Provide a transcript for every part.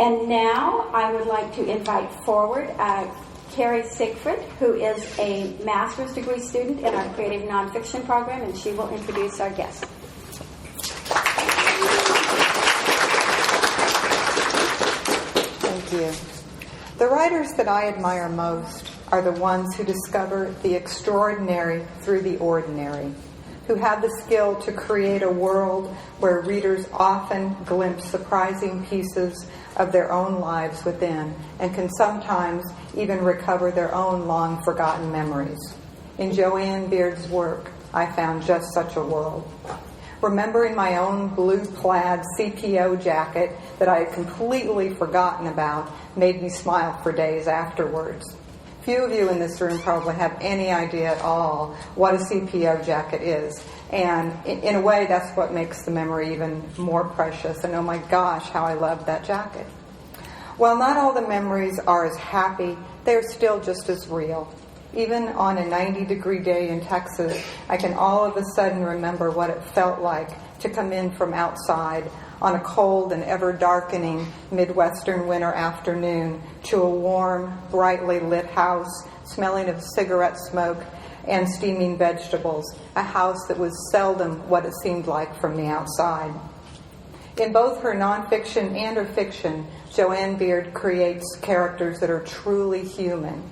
And now I would like to invite forward Carrie Siegfried, who is a master's degree student in our creative nonfiction program, and she will introduce our guest. Thank you. The writers that I admire most are the ones who discover the extraordinary through the ordinary, who have the skill to create a world where readers often glimpse surprising pieces of their own lives within, and can sometimes even recover their own long-forgotten memories. In Joanne Beard's work, I found just such a world. Remembering my own blue plaid CPO jacket that I had completely forgotten about made me smile for days afterwards. Few of you in this room probably have any idea at all what a CPO jacket is. And in a way, that's what makes the memory even more precious. And oh my gosh, how I loved that jacket. While not all the memories are as happy, they're still just as real. Even on a 90-degree day in Texas, I can all of a sudden remember what it felt like to come in from outside on a cold and ever-darkening Midwestern winter afternoon to a warm, brightly lit house, smelling of cigarette smoke and steaming vegetables, a house that was seldom what it seemed like from the outside. In both her nonfiction and her fiction, Joanne Beard creates characters that are truly human.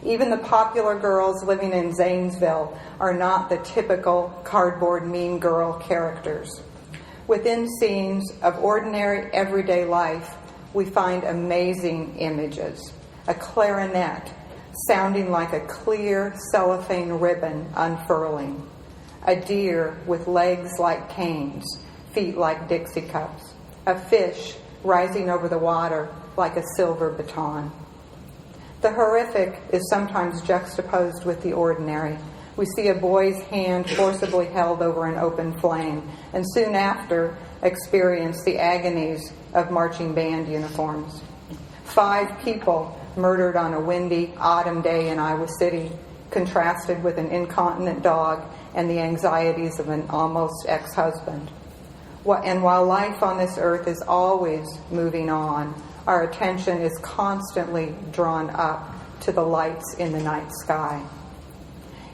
Even the popular girls living in Zanesville are not the typical cardboard mean girl characters. Within scenes of ordinary everyday life, we find amazing images. A clarinet sounding like a clear cellophane ribbon unfurling. A deer with legs like canes, feet like Dixie cups. A fish rising over the water like a silver baton. The horrific is sometimes juxtaposed with the ordinary. We see a boy's hand forcibly held over an open flame, and soon after experience the agonies of marching band uniforms. 5 people murdered on a windy autumn day in Iowa City, contrasted with an incontinent dog and the anxieties of an almost ex-husband. And while life on this earth is always moving on, our attention is constantly drawn up to the lights in the night sky.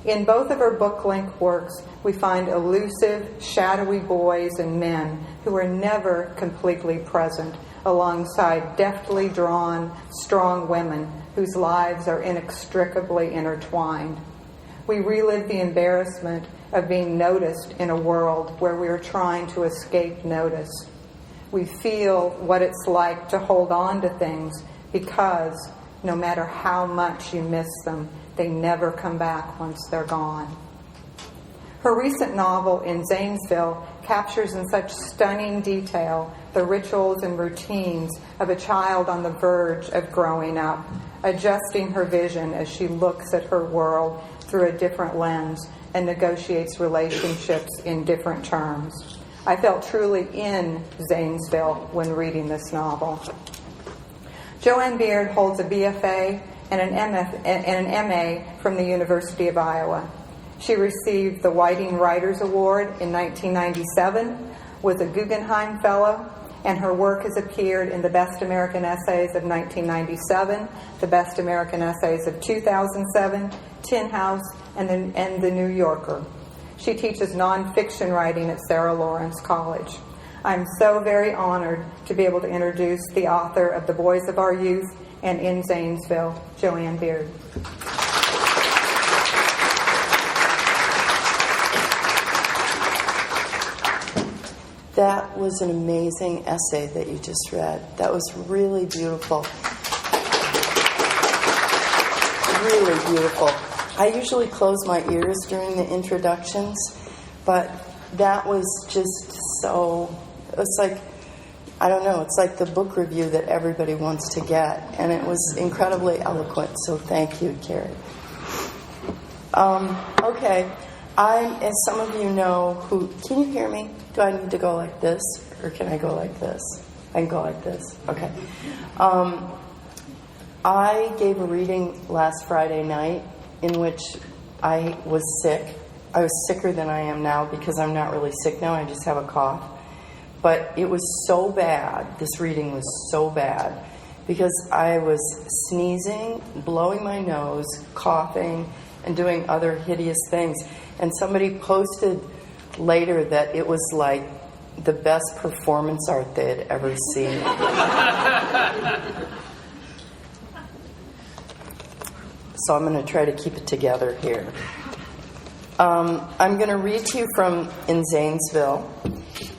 In both of her book-length works, we find elusive, shadowy boys and men who are never completely present, alongside deftly drawn, strong women whose lives are inextricably intertwined. We relive the embarrassment of being noticed in a world where we are trying to escape notice. We feel what it's like to hold on to things because no matter how much you miss them, they never come back once they're gone. Her recent novel, In Zanesville, captures in such stunning detail the rituals and routines of a child on the verge of growing up, adjusting her vision as she looks at her world through a different lens and negotiates relationships in different terms. I felt truly in Zanesville when reading this novel. Joanne Beard holds a BFA and an MA from the University of Iowa. She received the Whiting Writers Award in 1997, was a Guggenheim Fellow, and her work has appeared in the Best American Essays of 1997, the Best American Essays of 2007, Tin House, and the New Yorker. She teaches nonfiction writing at Sarah Lawrence College. I'm so very honored to be able to introduce the author of The Boys of Our Youth and In Zanesville, Joanne Beard. That was an amazing essay that you just read. That was really beautiful. Really beautiful. I usually close my ears during the introductions, but that was just so, it's like, I don't know, it's like the book review that everybody wants to get, and it was incredibly eloquent, so thank you, Carrie. Okay, as some of you know, can you hear me? Do I need to go like this, or can I go like this? I can go like this, okay. I gave a reading last Friday night in which I was sick. I was sicker than I am now because I'm not really sick now, I just have a cough. But it was so bad, this reading was so bad, because I was sneezing, blowing my nose, coughing, and doing other hideous things. And somebody posted later that it was like the best performance art they had ever seen. So I'm going to try to keep it together here. I'm going to read to you from In Zanesville.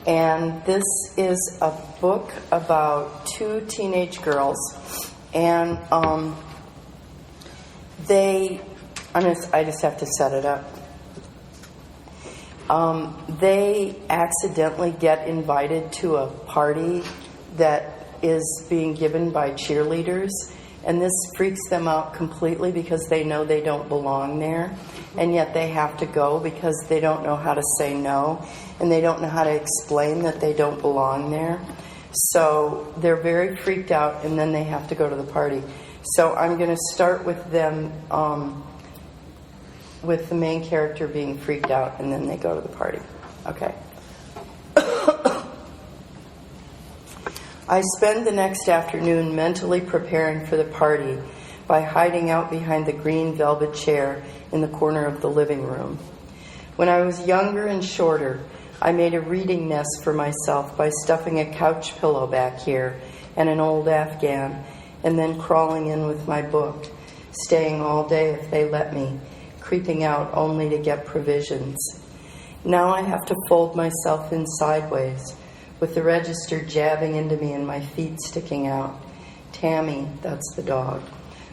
And this is a book about two teenage girls. And I just have to set it up. They accidentally get invited to a party that is being given by cheerleaders. And this freaks them out completely because they know they don't belong there. And yet they have to go because they don't know how to say no. And they don't know how to explain that they don't belong there. So they're very freaked out, and then they have to go to the party. So I'm going to start with them, with the main character being freaked out, and then they go to the party. Okay. I spend the next afternoon mentally preparing for the party by hiding out behind the green velvet chair in the corner of the living room. When I was younger and shorter, I made a reading nest for myself by stuffing a couch pillow back here and an old Afghan, and then crawling in with my book, staying all day if they let me, creeping out only to get provisions. Now I have to fold myself in sideways, with the register jabbing into me and my feet sticking out. Tammy, that's the dog,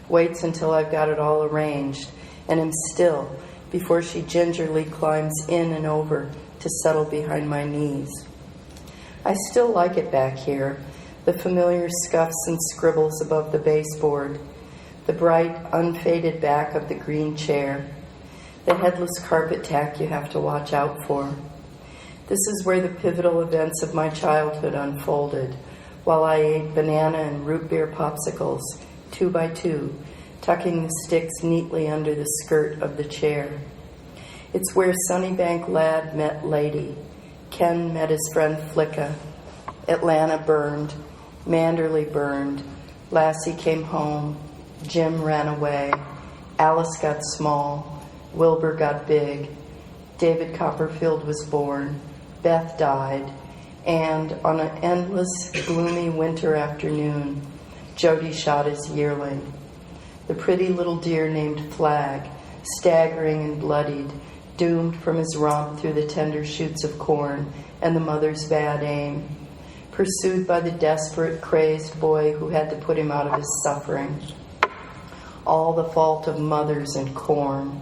waits until I've got it all arranged, and am still before she gingerly climbs in and over to settle behind my knees. I still like it back here, the familiar scuffs and scribbles above the baseboard, the bright, unfaded back of the green chair, the headless carpet tack you have to watch out for. This is where the pivotal events of my childhood unfolded, while I ate banana and root beer popsicles, 2 by 2, tucking the sticks neatly under the skirt of the chair. It's where Sunnybank Lad met Lady, Ken met his friend Flicka, Atlanta burned, Manderley burned, Lassie came home, Jim ran away, Alice got small, Wilbur got big, David Copperfield was born, Beth died, and on an endless, gloomy winter afternoon, Jody shot his yearling. The pretty little deer named Flag, staggering and bloodied, doomed from his romp through the tender shoots of corn and the mother's bad aim, pursued by the desperate, crazed boy who had to put him out of his suffering. All the fault of mothers and corn.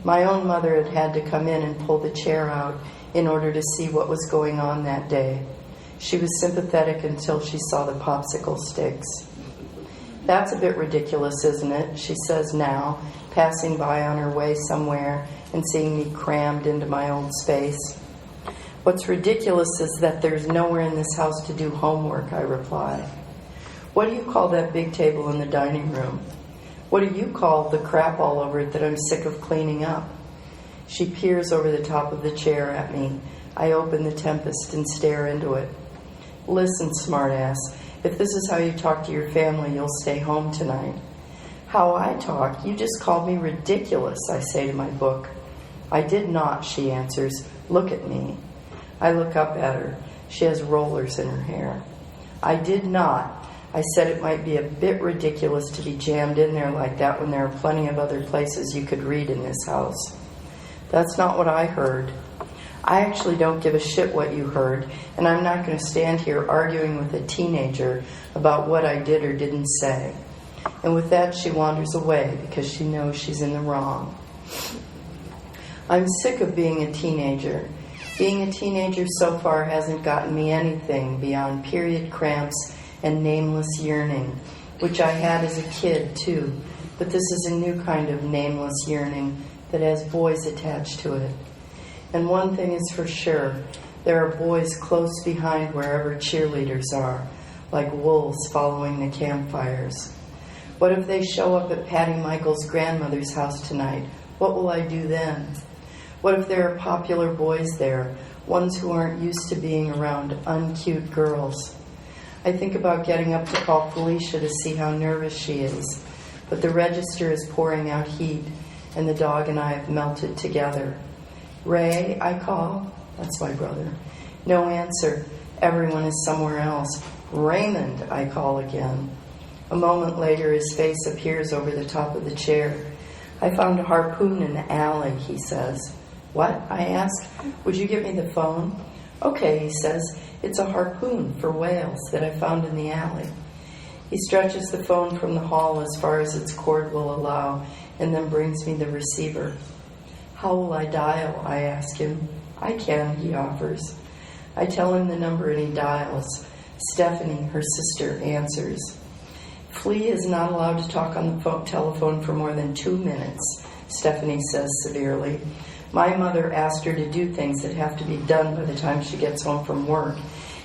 My own mother had to come in and pull the chair out in order to see what was going on that day. She was sympathetic until she saw the popsicle sticks. That's a bit ridiculous, isn't it? She says now, passing by on her way somewhere and seeing me crammed into my old space. What's ridiculous is that there's nowhere in this house to do homework, I reply. What do you call that big table in the dining room? What do you call the crap all over it that I'm sick of cleaning up? She peers over the top of the chair at me. I open the Tempest and stare into it. Listen, smartass, if this is how you talk to your family, you'll stay home tonight. How I talk? You just called me ridiculous, I say to my book. I did not, she answers. Look at me. I look up at her. She has rollers in her hair. I did not. I said it might be a bit ridiculous to be jammed in there like that when there are plenty of other places you could read in this house. That's not what I heard. I actually don't give a shit what you heard, and I'm not going to stand here arguing with a teenager about what I did or didn't say. And with that, she wanders away because she knows she's in the wrong. I'm sick of being a teenager. Being a teenager so far hasn't gotten me anything beyond period cramps and nameless yearning, which I had as a kid too, but this is a new kind of nameless yearning that has boys attached to it. And one thing is for sure, there are boys close behind wherever cheerleaders are, like wolves following the campfires. What if they show up at Patty Michael's grandmother's house tonight? What will I do then? What if there are popular boys there, ones who aren't used to being around uncute girls. I think about getting up to call Felicia to see how nervous she is, but the register is pouring out heat, and the dog and I have melted together. Ray, I call. That's my brother. No answer. Everyone is somewhere else. Raymond, I call again. A moment later, his face appears over the top of the chair. I found a harpoon in the alley, he says. What? I ask. Would you give me the phone? Okay, he says. It's a harpoon for whales that I found in the alley. He stretches the phone from the hall as far as its cord will allow, and then brings me the receiver. How will I dial? I ask him. I can, he offers. I tell him the number and he dials. Stephanie, her sister, answers. Flea is not allowed to talk on the telephone for more than 2 minutes, Stephanie says severely. My mother asked her to do things that have to be done by the time she gets home from work,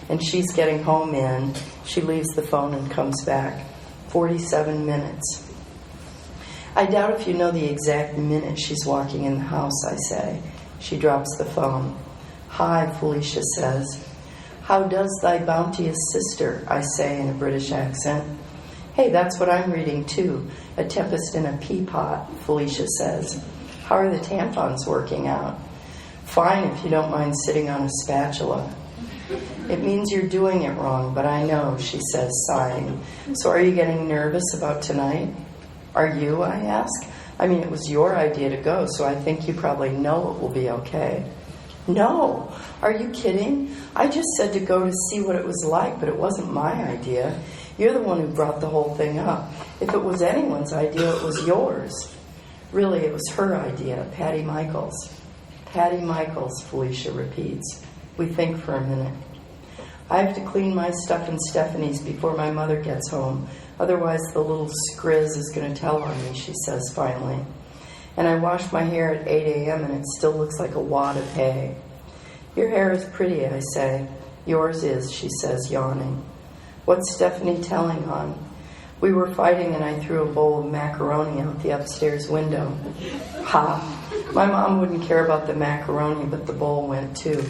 and she's getting home in. She leaves the phone and comes back. 47 minutes. I doubt if you know the exact minute she's walking in the house, I say. She drops the phone. Hi, Felicia says. How does thy bounteous sister, I say in a British accent. Hey, that's what I'm reading too. A Tempest in a Peapot, Felicia says. How are the tampons working out? Fine if you don't mind sitting on a spatula. It means you're doing it wrong, but I know, she says, sighing. So are you getting nervous about tonight? Are you, I ask. I mean, it was your idea to go, so I think you probably know it will be okay. No, are you kidding? I just said to go to see what it was like, but it wasn't my idea. You're the one who brought the whole thing up. If it was anyone's idea, it was yours. Really, it was her idea, Patty Michaels. Patty Michaels, Felicia repeats. We think for a minute. I have to clean my stuff and Stephanie's before my mother gets home. Otherwise, the little scrizz is going to tell on me, she says finally. And I wash my hair at 8 a.m. and it still looks like a wad of hay. Your hair is pretty, I say. Yours is, she says, yawning. What's Stephanie telling on? We were fighting and I threw a bowl of macaroni out the upstairs window. Ha! My mom wouldn't care about the macaroni, but the bowl went too.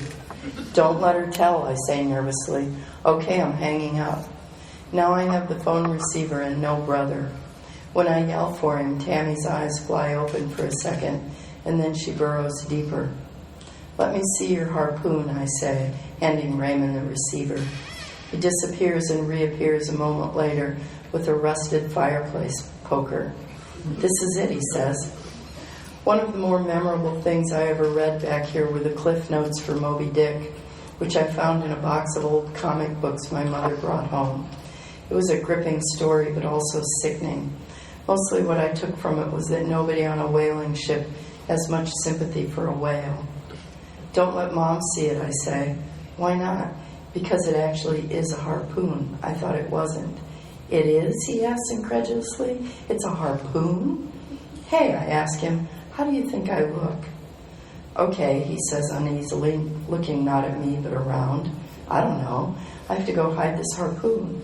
Don't let her tell, I say nervously. Okay, I'm hanging up. Now I have the phone receiver and no brother. When I yell for him, Tammy's eyes fly open for a second, and then she burrows deeper. Let me see your harpoon, I say, handing Raymond the receiver. He disappears and reappears a moment later with a rusted fireplace poker. This is it, he says. One of the more memorable things I ever read back here were the cliff notes for Moby Dick, which I found in a box of old comic books my mother brought home. It was a gripping story, but also sickening. Mostly what I took from it was that nobody on a whaling ship has much sympathy for a whale. Don't let Mom see it, I say. Why not? Because it actually is a harpoon. I thought it wasn't. It is, he asks incredulously. It's a harpoon? Hey, I ask him, how do you think I look? Okay, he says uneasily, looking not at me but around. I don't know. I have to go hide this harpoon.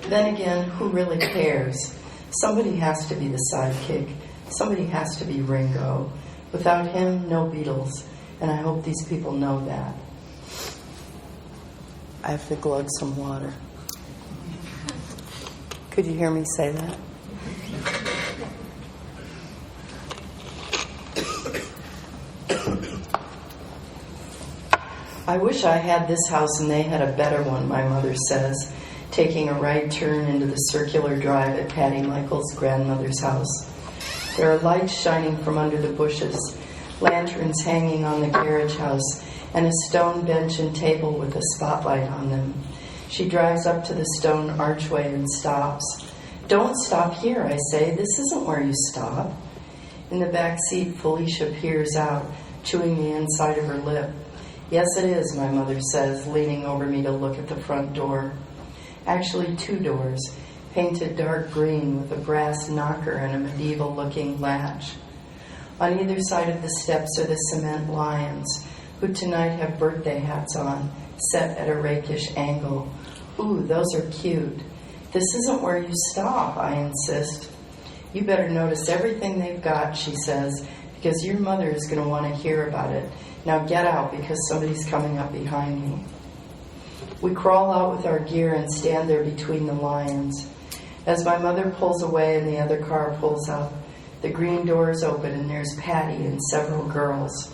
Then again, who really cares? Somebody has to be the sidekick. Somebody has to be Ringo. Without him, no Beatles. And I hope these people know that. I have to glug some water. Could you hear me say that? I wish I had this house and they had a better one, my mother says, taking a right turn into the circular drive at Patty Michael's grandmother's house. There are lights shining from under the bushes, lanterns hanging on the carriage house, and a stone bench and table with a spotlight on them. She drives up to the stone archway and stops. Don't stop here, I say. This isn't where you stop. In the back seat, Felicia peers out, chewing the inside of her lip. Yes, it is, my mother says, leaning over me to look at the front door. Actually, 2 doors, painted dark green with a brass knocker and a medieval-looking latch. On either side of the steps are the cement lions, who tonight have birthday hats on, set at a rakish angle. Ooh, those are cute. This isn't where you stop, I insist. You better notice everything they've got, she says, because your mother is going to want to hear about it. Now get out because somebody's coming up behind me. We crawl out with our gear and stand there between the lions. As my mother pulls away and the other car pulls up, the green doors open and there's Patty and several girls.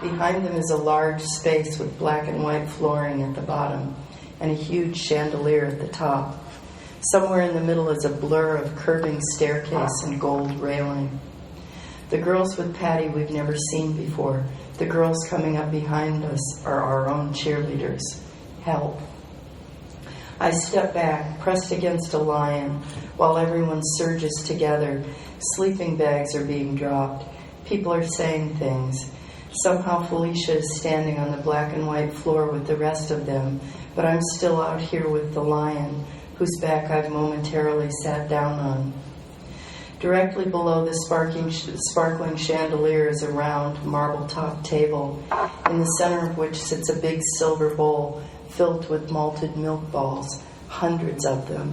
Behind them is a large space with black and white flooring at the bottom and a huge chandelier at the top. Somewhere in the middle is a blur of curving staircase and gold railing. The girls with Patty we've never seen before. The girls coming up behind us are our own cheerleaders. Help. I step back, pressed against a lion, while everyone surges together. Sleeping bags are being dropped. People are saying things. Somehow Felicia is standing on the black and white floor with the rest of them, but I'm still out here with the lion, whose back I've momentarily sat down on. Directly below the sparkling chandelier is a round, marble-topped table, in the center of which sits a big silver bowl filled with malted milk balls, hundreds of them.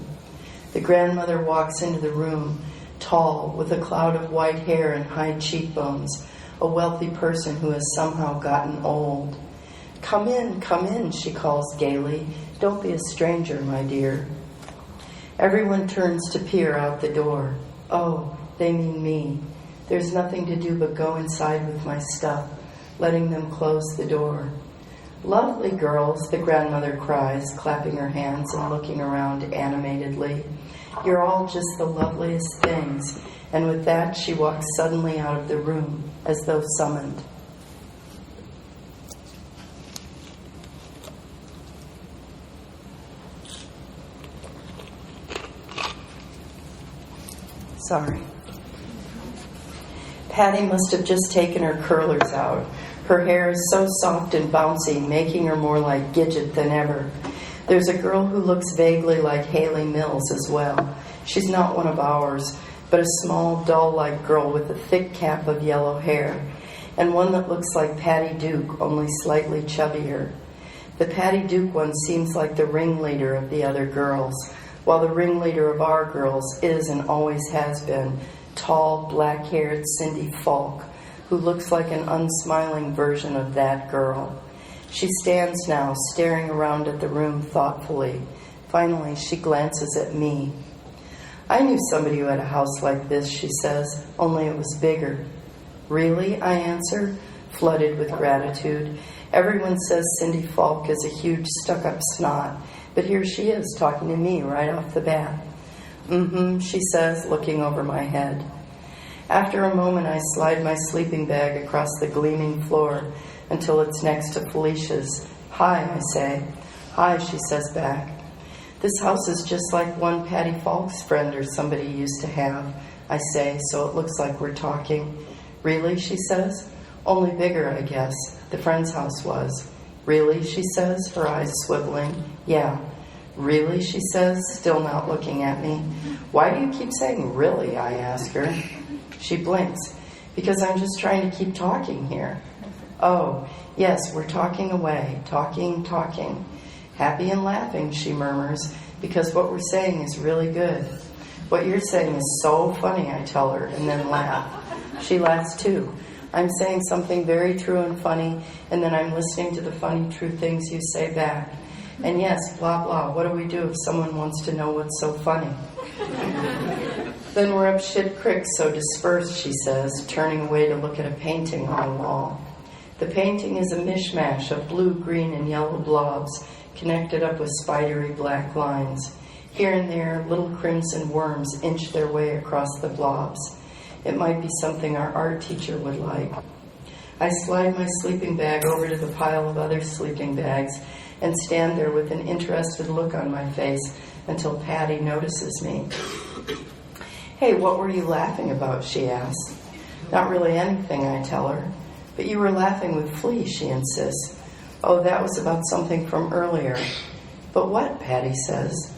The grandmother walks into the room, tall, with a cloud of white hair and high cheekbones, a wealthy person who has somehow gotten old. Come in, she calls gaily. Don't be a stranger, my dear. Everyone turns to peer out the door. Oh, they mean me. There's nothing to do but go inside with my stuff, letting them close the door. Lovely girls, the grandmother cries, clapping her hands and looking around animatedly. You're all just the loveliest things. And with that, she walks suddenly out of the room, as though summoned. Sorry. Patty must have just taken her curlers out. Her hair is so soft and bouncy, making her more like Gidget than ever. There's a girl who looks vaguely like Haley Mills as well. She's not one of ours, but a small, doll-like girl with a thick cap of yellow hair, and one that looks like Patty Duke, only slightly chubbier. The Patty Duke one seems like the ringleader of the other girls, while the ringleader of our girls is and always has been tall, black-haired Cindy Falk, who looks like an unsmiling version of that girl. She stands now, staring around at the room thoughtfully. Finally, she glances at me. I knew somebody who had a house like this, she says, only it was bigger. Really? I answer, flooded with gratitude. Everyone says Cindy Falk is a huge stuck-up snot, but here she is talking to me right off the bat. She says, looking over my head. After a moment, I slide my sleeping bag across the gleaming floor until it's next to Felicia's. Hi, I say. Hi, she says back. This house is just like one Patty Falk's friend or somebody used to have, I say, so it looks like we're talking. Really, she says. Only bigger, I guess. The friend's house was. Really, she says, her eyes swiveling. Yeah. Really, she says, still not looking at me. Why do you keep saying really, I ask her. She blinks. Because I'm just trying to keep talking here. Oh, yes, we're talking away. Talking. Happy and laughing, she murmurs, because what we're saying is really good. What you're saying is so funny, I tell her, and then laugh. She laughs too. I'm saying something very true and funny, and then I'm listening to the funny, true things you say back. And yes, blah, blah, what do we do if someone wants to know what's so funny? Then we're up shit creek, so dispersed, she says, turning away to look at a painting on the wall. The painting is a mishmash of blue, green, and yellow blobs, connected up with spidery black lines. Here and there, little crimson worms inch their way across the blobs. It might be something our art teacher would like. I slide my sleeping bag over to the pile of other sleeping bags and stand there with an interested look on my face until Patty notices me. Hey, what were you laughing about, she asks. Not really anything, I tell her. But you were laughing with Flea, she insists. Oh, that was about something from earlier. But what, Patty says.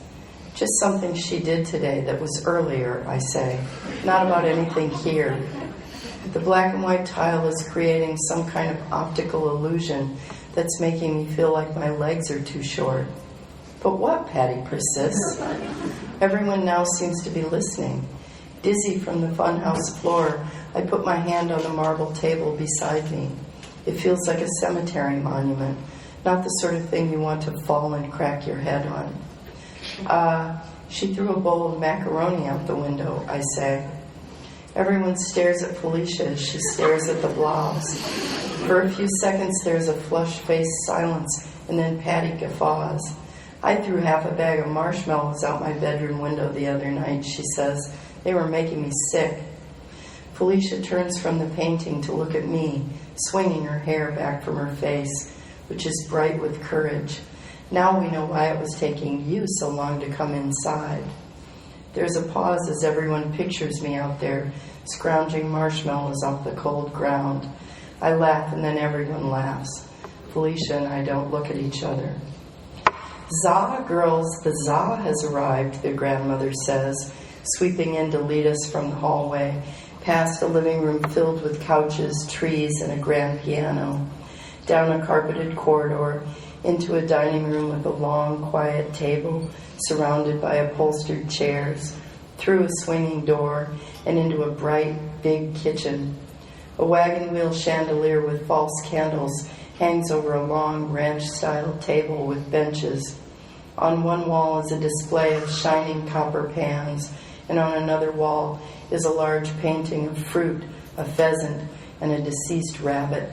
Just something she did today that was earlier, I say. Not about anything here. The black and white tile is creating some kind of optical illusion that's making me feel like my legs are too short. But what, Patty persists. Everyone now seems to be listening. Dizzy from the funhouse floor, I put my hand on the marble table beside me. It feels like a cemetery monument, not the sort of thing you want to fall and crack your head on. She threw a bowl of macaroni out the window, I say. Everyone stares at Felicia as she stares at the blobs. For a few seconds there's a flush-faced silence, and then Patty guffaws. I threw half a bag of marshmallows out my bedroom window the other night, she says. They were making me sick. Felicia turns from the painting to look at me, swinging her hair back from her face, which is bright with courage. Now we know why it was taking you so long to come inside. There's a pause as everyone pictures me out there, scrounging marshmallows off the cold ground. I laugh and then everyone laughs. Felicia and I don't look at each other. "Za, girls, the za has arrived," the grandmother says, sweeping in to lead us from the hallway, past a living room filled with couches, trees, and a grand piano, down a carpeted corridor, into a dining room with a long, quiet table surrounded by upholstered chairs, through a swinging door, and into a bright, big kitchen. A wagon wheel chandelier with false candles hangs over a long ranch-style table with benches. On one wall is a display of shining copper pans, and on another wall is a large painting of fruit, a pheasant, and a deceased rabbit.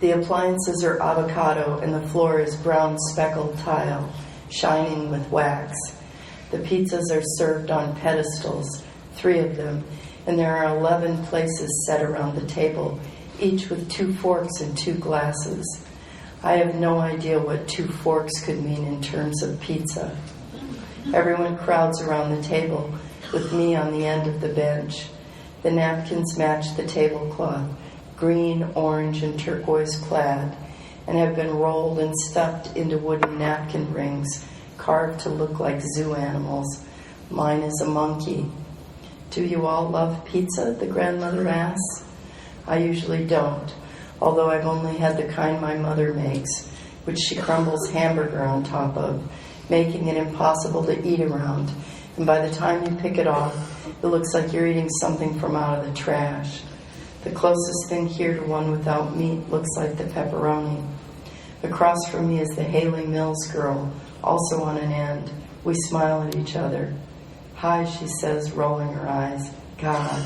The appliances are avocado, and the floor is brown speckled tile, shining with wax. The pizzas are served on pedestals, 3 of them, and there are 11 places set around the table, each with 2 forks and 2 glasses. I have no idea what 2 forks could mean in terms of pizza. Everyone crowds around the table, with me on the end of the bench. The napkins match the tablecloth, green, orange, and turquoise clad, and have been rolled and stuffed into wooden napkin rings, carved to look like zoo animals. Mine is a monkey. "Do you all love pizza?" the grandmother asks. I usually don't, although I've only had the kind my mother makes, which she crumbles hamburger on top of, making it impossible to eat around, and by the time you pick it off, it looks like you're eating something from out of the trash. The closest thing here to one without meat looks like the pepperoni. Across from me is the Haley Mills girl, also on an end. We smile at each other. "Hi," she says, rolling her eyes. "God."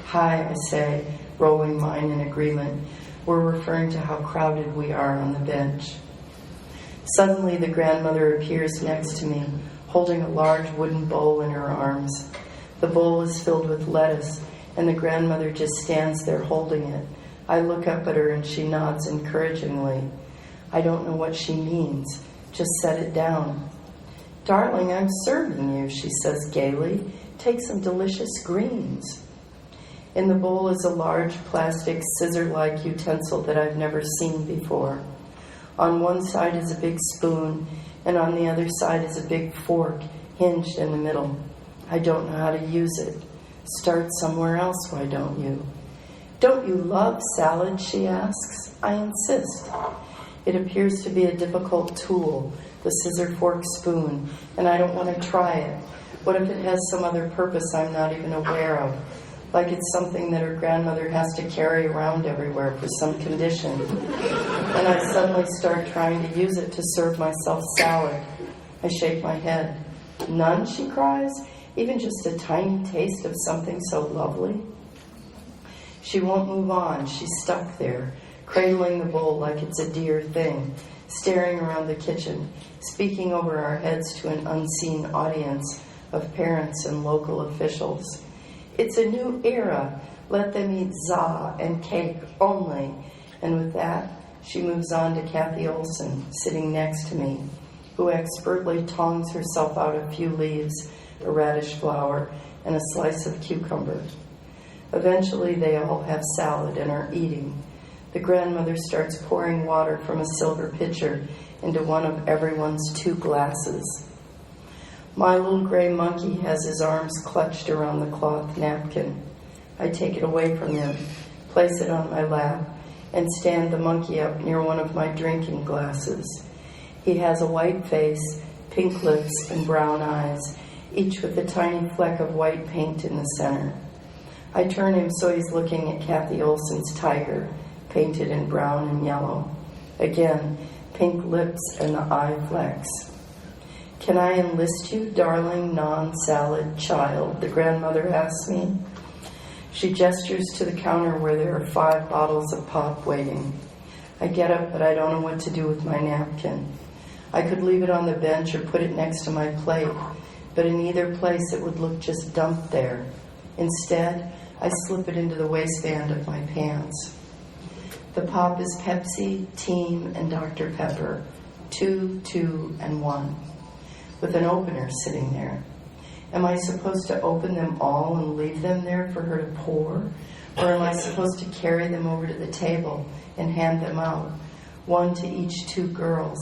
"Hi," I say, rolling mine in agreement. We're referring to how crowded we are on the bench. Suddenly, the grandmother appears next to me, holding a large wooden bowl in her arms. The bowl is filled with lettuce, and the grandmother just stands there holding it. I look up at her and she nods encouragingly. I don't know what she means. Just set it down. "Darling, I'm serving you," she says gaily. "Take some delicious greens." In the bowl is a large plastic scissor-like utensil that I've never seen before. On one side is a big spoon, and on the other side is a big fork, hinged in the middle. I don't know how to use it. "Start somewhere else, why don't you?" "Don't you love salad?" she asks. I insist. It appears to be a difficult tool, the scissor fork spoon, and I don't want to try it. What if it has some other purpose I'm not even aware of? Like it's something that her grandmother has to carry around everywhere for some condition. And I suddenly start trying to use it to serve myself salad. I shake my head. "None?" she cries. "Even just a tiny taste of something so lovely?" She won't move on. She's stuck there, cradling the bowl like it's a dear thing, staring around the kitchen, speaking over our heads to an unseen audience of parents and local officials. "It's a new era. Let them eat za and cake only." And with that, she moves on to Kathy Olson, sitting next to me, who expertly tongs herself out a few leaves, a radish flower, and a slice of cucumber. Eventually, they all have salad and are eating. The grandmother starts pouring water from a silver pitcher into one of everyone's 2 glasses. My little gray monkey has his arms clutched around the cloth napkin. I take it away from him, place it on my lap, and stand the monkey up near one of my drinking glasses. He has a white face, pink lips, and brown eyes, each with a tiny fleck of white paint in the center. I turn him so he's looking at Kathy Olson's tiger, painted in brown and yellow. Again, pink lips and the eye flex. "Can I enlist you, darling non-salad child?" the grandmother asks me. She gestures to the counter where there are 5 bottles of pop waiting. I get up, but I don't know what to do with my napkin. I could leave it on the bench or put it next to my plate, but in either place it would look just dumped there. Instead, I slip it into the waistband of my pants. The pop is Pepsi, Team, and Dr. Pepper, 2, 2, and 1, with an opener sitting there. Am I supposed to open them all and leave them there for her to pour? Or am I supposed to carry them over to the table and hand them out, 1 to each 2 girls?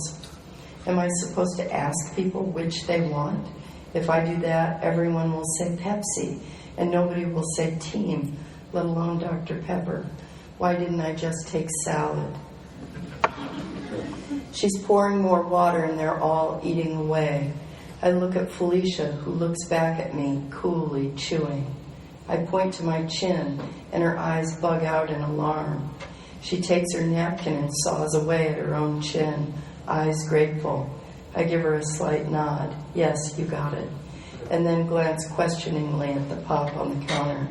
Am I supposed to ask people which they want? If I do that, everyone will say Pepsi, and nobody will say Team, let alone Dr. Pepper. Why didn't I just take salad? She's pouring more water, and they're all eating away. I look at Felicia, who looks back at me, coolly chewing. I point to my chin, and her eyes bug out in alarm. She takes her napkin and saws away at her own chin, eyes grateful. I give her a slight nod. Yes, you got it. And then glance questioningly at the pop on the counter.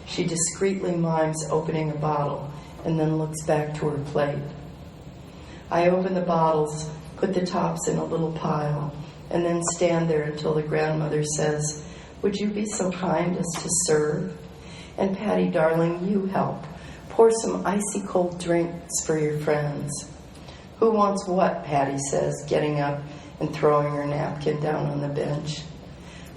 She discreetly mimes opening a bottle, and then looks back to her plate. I open the bottles, put the tops in a little pile, and then stand there until the grandmother says, "Would you be so kind as to serve? And Patty, darling, you help. Pour some icy cold drinks for your friends." "Who wants what?" Patty says, getting up and throwing her napkin down on the bench.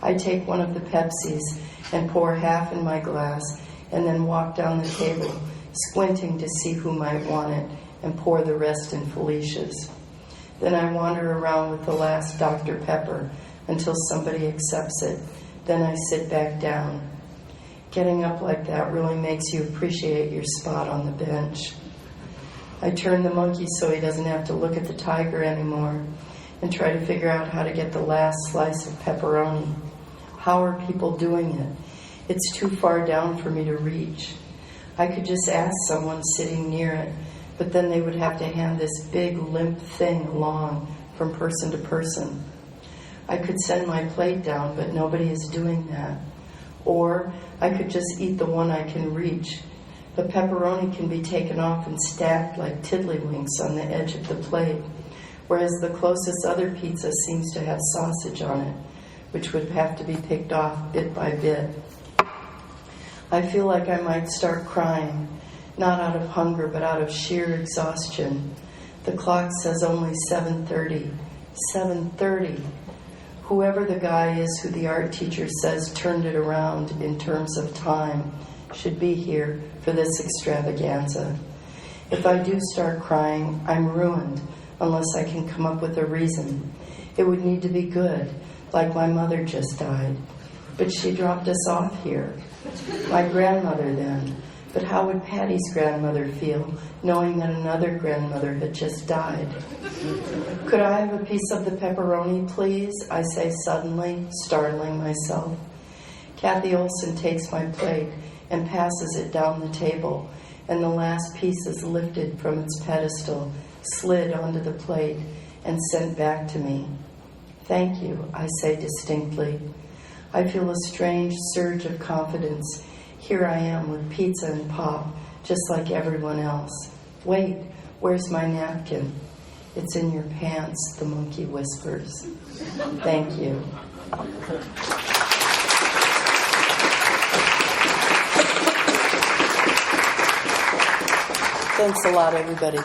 I take one of the Pepsis and pour half in my glass, and then walk down the table, squinting to see who might want it, and pour the rest in Felicia's. Then I wander around with the last Dr. Pepper until somebody accepts it. Then I sit back down. Getting up like that really makes you appreciate your spot on the bench. I turn the monkey so he doesn't have to look at the tiger anymore, and try to figure out how to get the last slice of pepperoni. How are people doing it? It's too far down for me to reach. I could just ask someone sitting near it, but then they would have to hand this big limp thing along from person to person. I could send my plate down, but nobody is doing that. Or I could just eat the one I can reach. But pepperoni can be taken off and stacked like tiddlywinks on the edge of the plate, whereas the closest other pizza seems to have sausage on it, which would have to be picked off bit by bit. I feel like I might start crying, not out of hunger, but out of sheer exhaustion. The clock says only 7:30. 7:30. Whoever the guy is who the art teacher says turned it around in terms of time should be here for this extravaganza. If I do start crying, I'm ruined unless I can come up with a reason. It would need to be good, like my mother just died. But she dropped us off here. My grandmother then. But how would Patty's grandmother feel, knowing that another grandmother had just died? "Could I have a piece of the pepperoni, please?" I say suddenly, startling myself. Kathy Olson takes my plate and passes it down the table, and the last piece is lifted from its pedestal, slid onto the plate, and sent back to me. "Thank you," I say distinctly. I feel a strange surge of confidence. Here I am with pizza and pop, just like everyone else. "Wait, where's my napkin?" "It's in your pants," the monkey whispers. Thank you. Thanks a lot, everybody.